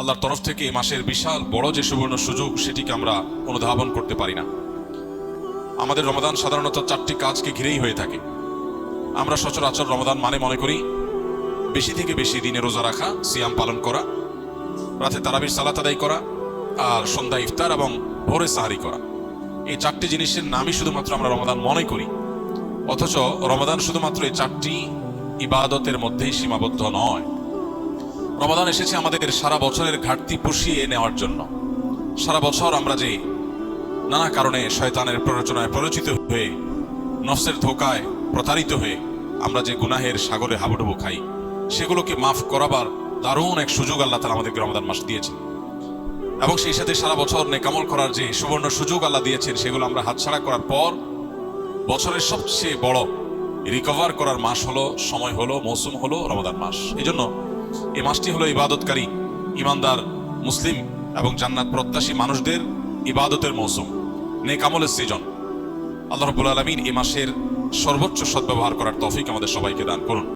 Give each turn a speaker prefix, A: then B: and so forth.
A: আল্লাহর তরফ থেকে এই মাসের বিশাল বড় যে সুবর্ণ সুযোগ সেটিকে আমরা অনুধাবন করতে পারি না। আমাদের রমাদান সাধারণত 4টি কাজকে ঘিরেই হয়ে থাকে। আমরা সচরাচর রমাদান মানে মনে করি বেশি থেকে বেশি দিনে রোজা রাখা, সিয়াম পালন করা, রাতে তারাবির সালাত আদায় করা, আর সন্ধ্যা ইফতার এবং ভোরে সাহারি করা। এই 4টি জিনিসের নামই শুধুমাত্র আমরা রমাদান মনে করি, অথচ রমাদান শুধুমাত্র এই 4টি ইবাদতের মধ্যেই সীমাবদ্ধ নয়। রমাদান এসেছে আমাদের সারা বছরের ঘাটতি পুষিয়ে নেওয়ার জন্য। সারা বছর আমরা যে নানা কারণে শয়তানের প্ররোচনায় প্ররোচিত হয়ে, নফসের ধোকায় প্রতারিত হয়ে আমরা যে গুনাহের সাগরে হাবুডুবু খাই, সেগুলোকে মাফ করাবার দারুণ এক সুযোগ আল্লাহ তাআলা আমাদেরকে রমাদান মাস দিয়েছেন। এবং সেই সাথে সারা বছর নেকামল করার যে সুবর্ণ সুযোগ আল্লাহ দিয়েছেন, সেগুলো আমরা হাতছাড়া করার পর বছরের সবচেয়ে বড় রিকভার করার মাস হলো, সময় হলো, মৌসুম হলো রমাদান মাস। এই জন্য এই মাসটি হলো ইবাদতকারী, ইমানদার, মুসলিম এবং জান্নাত প্রত্যাশী মানুষদের ইবাদতের মৌসুম, নেক আমলের সিজন। আল্লাহ রাব্বুল আলামিন এই মাসের সর্বোচ্চ সদ্ব্যবহার করার তৌফিক আমাদের সবাইকে দান করুন।